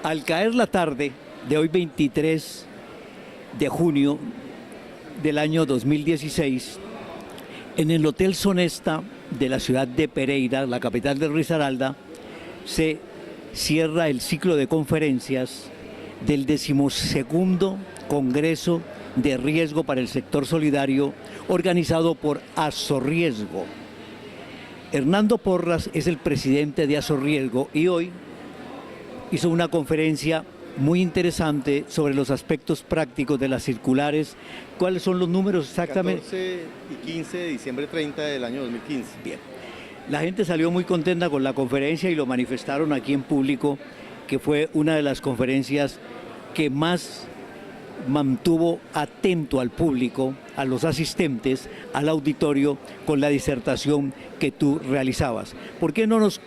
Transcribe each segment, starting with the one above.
Al caer la tarde de hoy 23 de junio del año 2016, en el Hotel Sonesta de la ciudad de Pereira, la capital de Risaralda, se cierra el ciclo de conferencias del 12º Congreso de Riesgo para el Sector Solidario, organizado por Azorriesgo. Hernando Porras es el presidente de Azorriesgo y hoy hizo una conferencia muy interesante sobre los aspectos prácticos de las circulares. ¿Cuáles son los números exactamente? 14 y 15 de diciembre 30 del año 2015. Bien. La gente salió muy contenta con la conferencia y lo manifestaron aquí en público, que fue una de las conferencias que más mantuvo atento al público, a los asistentes, al auditorio, con la disertación que tú realizabas. ¿Por qué no nos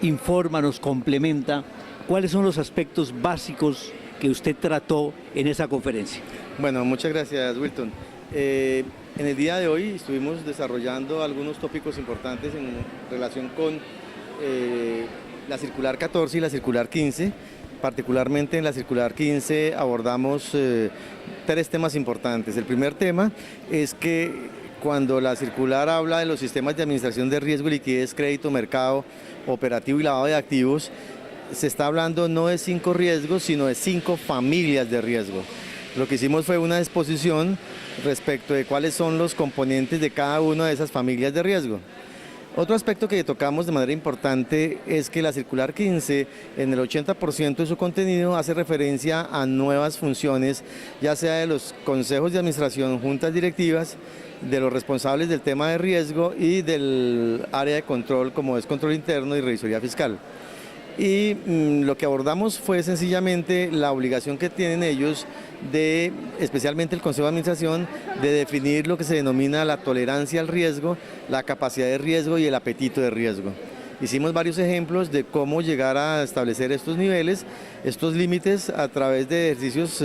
informa, nos complementa cuáles son los aspectos básicos que usted trató en esa conferencia? Bueno, muchas gracias, Wilton. En el día de hoy estuvimos desarrollando algunos tópicos importantes en relación con la circular 14 y la circular 15. Particularmente en la circular 15 abordamos tres temas importantes. El primer tema es que cuando la circular habla de los sistemas de administración de riesgo, liquidez, crédito, mercado, operativo y lavado de activos, se está hablando no de 5 riesgos, sino de 5 familias de riesgo. Lo que hicimos fue una exposición respecto de cuáles son los componentes de cada una de esas familias de riesgo. Otro aspecto que tocamos de manera importante es que la circular 15, en el 80% de su contenido, hace referencia a nuevas funciones, ya sea de los consejos de administración, juntas directivas, de los responsables del tema de riesgo y del área de control, como es control interno y revisoría fiscal. Y lo que abordamos fue sencillamente la obligación que tienen ellos de, especialmente el Consejo de Administración, de definir lo que se denomina la tolerancia al riesgo, la capacidad de riesgo y el apetito de riesgo. Hicimos varios ejemplos de cómo llegar a establecer estos niveles, estos límites a través de ejercicios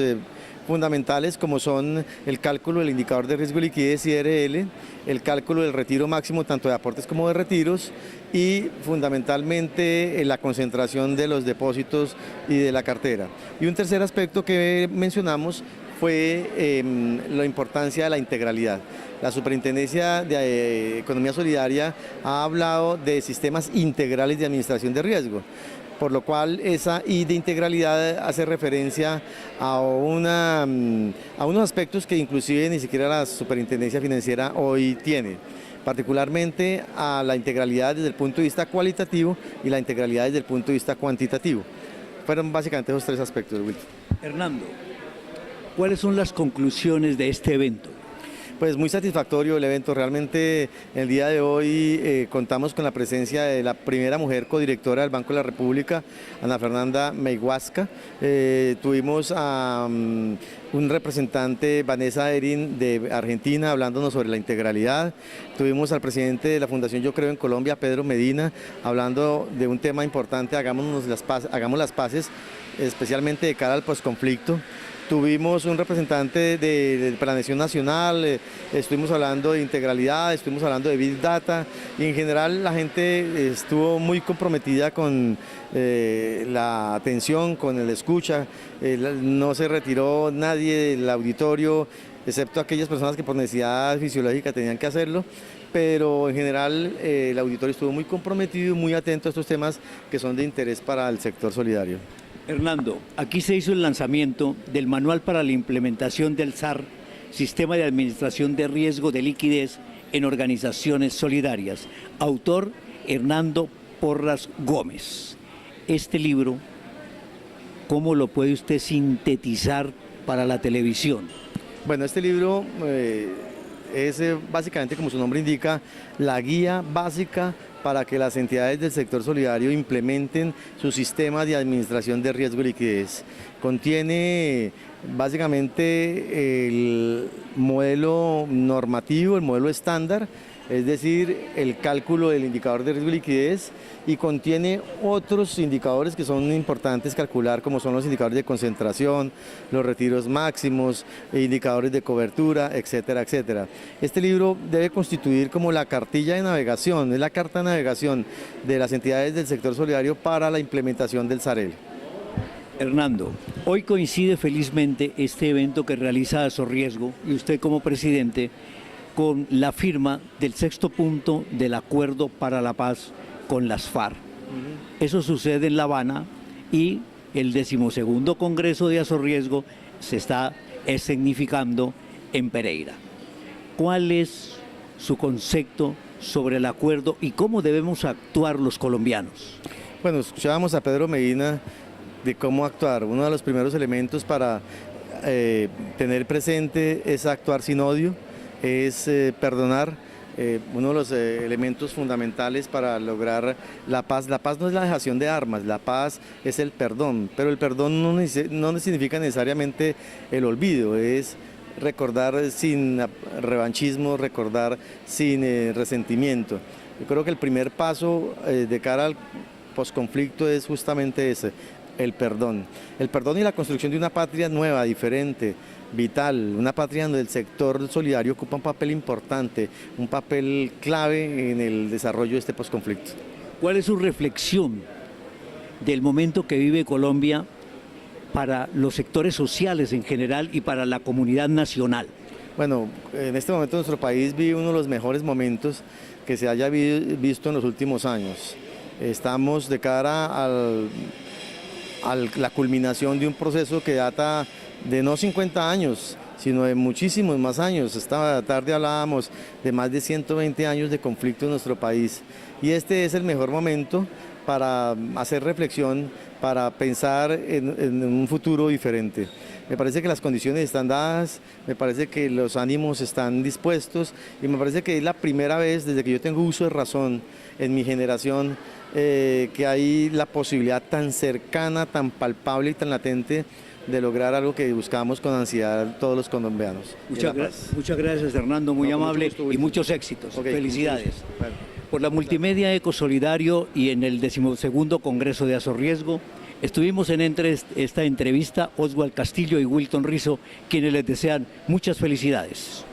fundamentales como son el cálculo del indicador de riesgo de liquidez IRL, el cálculo del retiro máximo tanto de aportes como de retiros y fundamentalmente la concentración de los depósitos y de la cartera. Y un tercer aspecto que mencionamos fue la importancia de la integralidad. La Superintendencia de Economía Solidaria ha hablado de sistemas integrales de administración de riesgo, por lo cual esa I de integralidad hace referencia a unos aspectos que inclusive ni siquiera la Superintendencia Financiera hoy tiene, particularmente a la integralidad desde el punto de vista cualitativo y la integralidad desde el punto de vista cuantitativo. Fueron básicamente esos tres aspectos, Wilton. Hernando, ¿cuáles son las conclusiones de este evento? Pues muy satisfactorio el evento, realmente el día de hoy contamos con la presencia de la primera mujer codirectora del Banco de la República, Ana Fernanda Meiguasca. Tuvimos a un representante, Vanessa Erin, de Argentina, hablándonos sobre la integralidad. Tuvimos al presidente de la Fundación Yo Creo en Colombia, Pedro Medina, hablando de un tema importante, hagamos las paces, especialmente de cara al posconflicto. Tuvimos un representante de Planeación Nacional, estuvimos hablando de integralidad, estuvimos hablando de Big Data y en general la gente estuvo muy comprometida con la atención, con el escucha. No se retiró nadie del auditorio, excepto aquellas personas que por necesidad fisiológica tenían que hacerlo, pero en general el auditorio estuvo muy comprometido y muy atento a estos temas que son de interés para el sector solidario. Hernando, aquí se hizo el lanzamiento del Manual para la Implementación del SAR, Sistema de Administración de Riesgo de Liquidez en Organizaciones Solidarias. Autor, Hernando Porras Gómez. Este libro, ¿cómo lo puede usted sintetizar para la televisión? Bueno, este libro es básicamente, como su nombre indica, la guía básica para que las entidades del sector solidario implementen su sistema de administración de riesgo y liquidez. Contiene básicamente el modelo normativo, el modelo estándar, es decir, el cálculo del indicador de riesgo y liquidez, y contiene otros indicadores que son importantes calcular, como son los indicadores de concentración, los retiros máximos, indicadores de cobertura, etcétera, etcétera. Este libro debe constituir como la cartilla de navegación, es la carta de navegación de las entidades del sector solidario para la implementación del SAREL. Hernando, hoy coincide felizmente este evento que realiza Azorriesgo y usted como presidente con la firma del 6º punto del Acuerdo para la Paz con las FARC. Eso sucede en La Habana y el 12º Congreso de Azorriesgo se está escenificando en Pereira. ¿Cuál es su concepto sobre el acuerdo y cómo debemos actuar los colombianos? Bueno, escuchábamos a Pedro Medina de cómo actuar. Uno de los primeros elementos para tener presente es actuar sin odio, es perdonar. Uno de los elementos fundamentales para lograr la paz. La paz no es la dejación de armas, la paz es el perdón, pero el perdón no significa necesariamente el olvido, es recordar sin revanchismo, recordar sin resentimiento. Yo creo que el primer paso de cara al posconflicto es justamente ese, el perdón. El perdón y la construcción de una patria nueva, diferente, vital, una patria donde el sector solidario ocupa un papel importante, un papel clave en el desarrollo de este posconflicto. ¿Cuál es su reflexión del momento que vive Colombia para los sectores sociales en general y para la comunidad nacional? Bueno, en este momento nuestro país vive uno de los mejores momentos que se haya visto en los últimos años. Estamos de cara a la culminación de un proceso que data de no 50 años, sino de muchísimos más años. Esta tarde hablábamos de más de 120 años de conflicto en nuestro país y este es el mejor momento para hacer reflexión, para pensar en un futuro diferente. Me parece que las condiciones están dadas, me parece que los ánimos están dispuestos y me parece que es la primera vez desde que yo tengo uso de razón en mi generación que hay la posibilidad tan cercana, tan palpable y tan latente de lograr algo que buscamos con ansiedad todos los colombianos. Muchas gracias, Hernando, muy amable y muchos éxitos. Okay, felicidades. Bueno, por la Multimedia Ecosolidario y en el 12º Congreso de Azorriesgo, estuvimos en esta entrevista Oswald Castillo y Wilton Rizo, quienes les desean muchas felicidades.